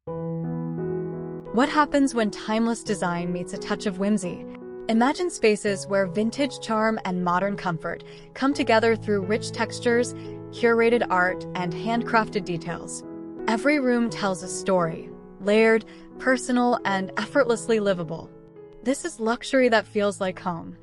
What happens when timeless design meets a touch of whimsy? Imagine spaces where vintage charm and modern comfort come together through rich textures, curated art, and handcrafted details. Every room tells a story, layered, personal, and effortlessly livable. This is luxury that feels like home.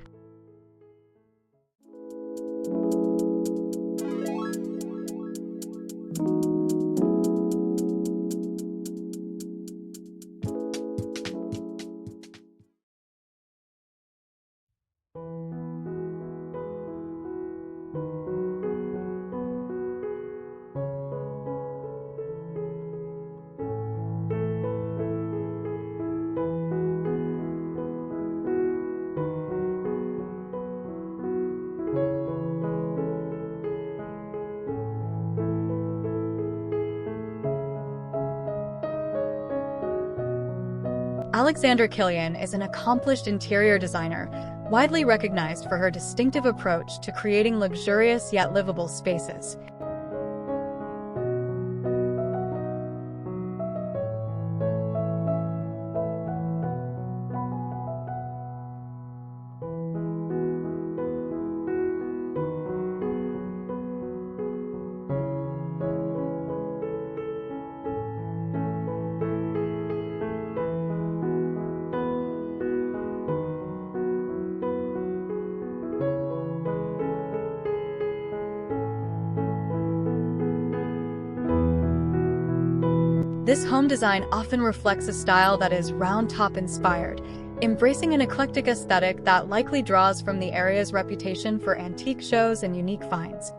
Alexandra Killian is an accomplished interior designer, widely recognized for her distinctive approach to creating luxurious yet livable spaces. This home design often reflects a style that is round-top inspired, embracing an eclectic aesthetic that likely draws from the area's reputation for antique shows and unique finds.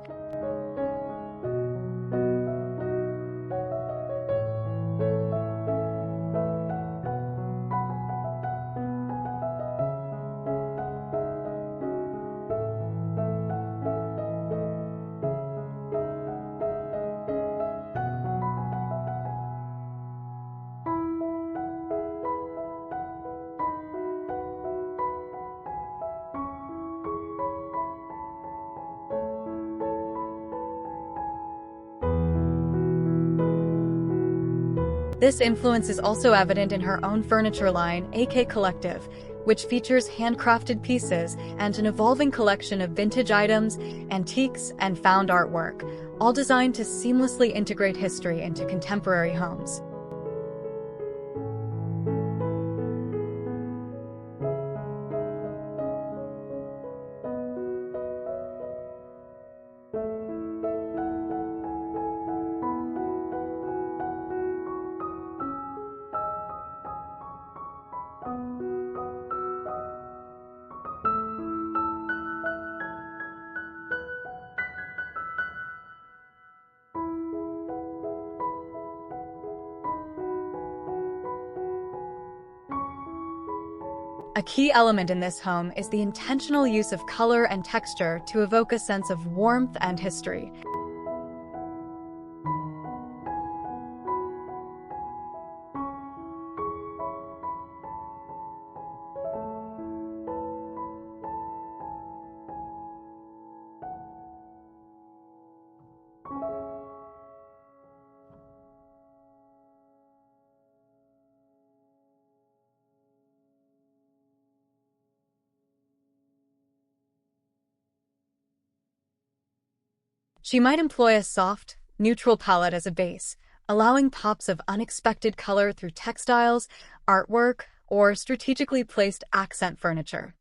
This influence is also evident in her own furniture line, Eclectic, which features handcrafted pieces and an evolving collection of vintage items, antiques, and found artwork, all designed to seamlessly integrate history into contemporary homes. A key element in this home is the intentional use of color and texture to evoke a sense of warmth and history. She might employ a soft, neutral palette as a base, allowing pops of unexpected color through textiles, artwork, or strategically placed accent furniture.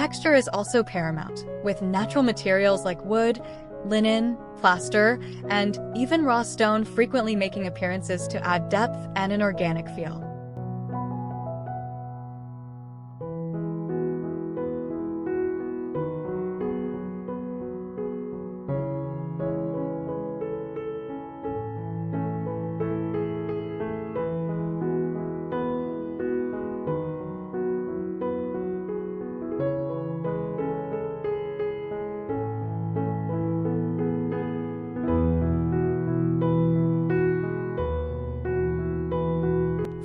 Texture is also paramount, with natural materials like wood, linen, plaster, and even raw stone frequently making appearances to add depth and an organic feel.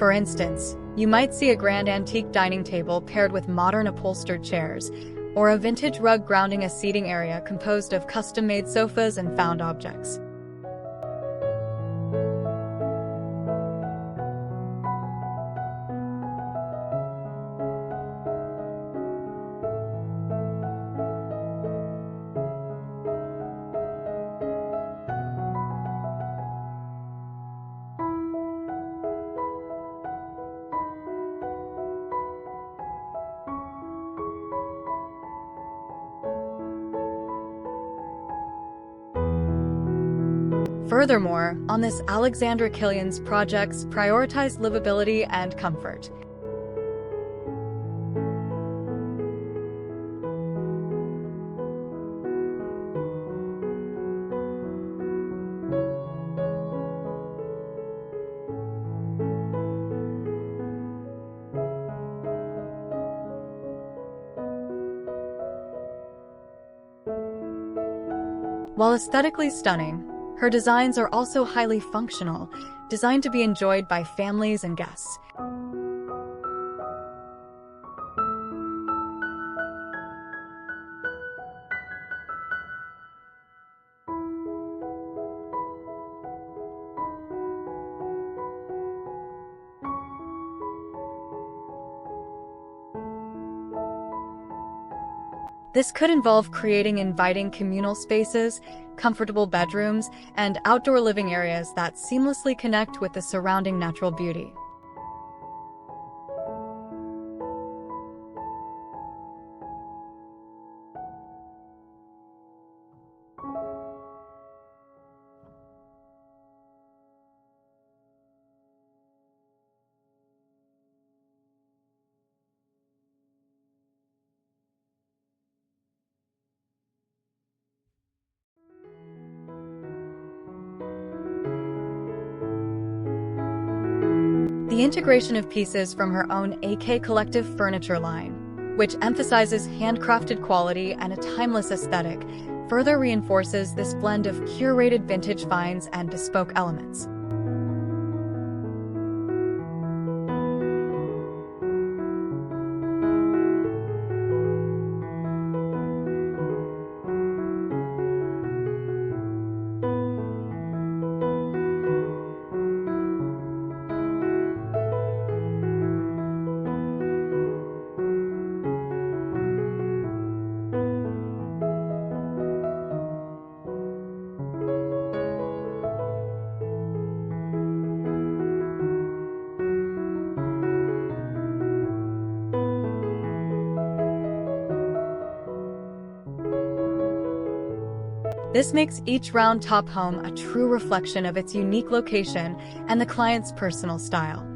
For instance, you might see a grand antique dining table paired with modern upholstered chairs, or a vintage rug grounding a seating area composed of custom-made sofas and found objects. Furthermore, on this Alexandra Killion's projects prioritize livability and comfort. While aesthetically stunning, her designs are also highly functional, designed to be enjoyed by families and guests. This could involve creating inviting communal spaces, comfortable bedrooms, and outdoor living areas that seamlessly connect with the surrounding natural beauty. The integration of pieces from her own AK Collective furniture line, which emphasizes handcrafted quality and a timeless aesthetic, further reinforces this blend of curated vintage finds and bespoke elements. This makes each round-top home a true reflection of its unique location and the client's personal style.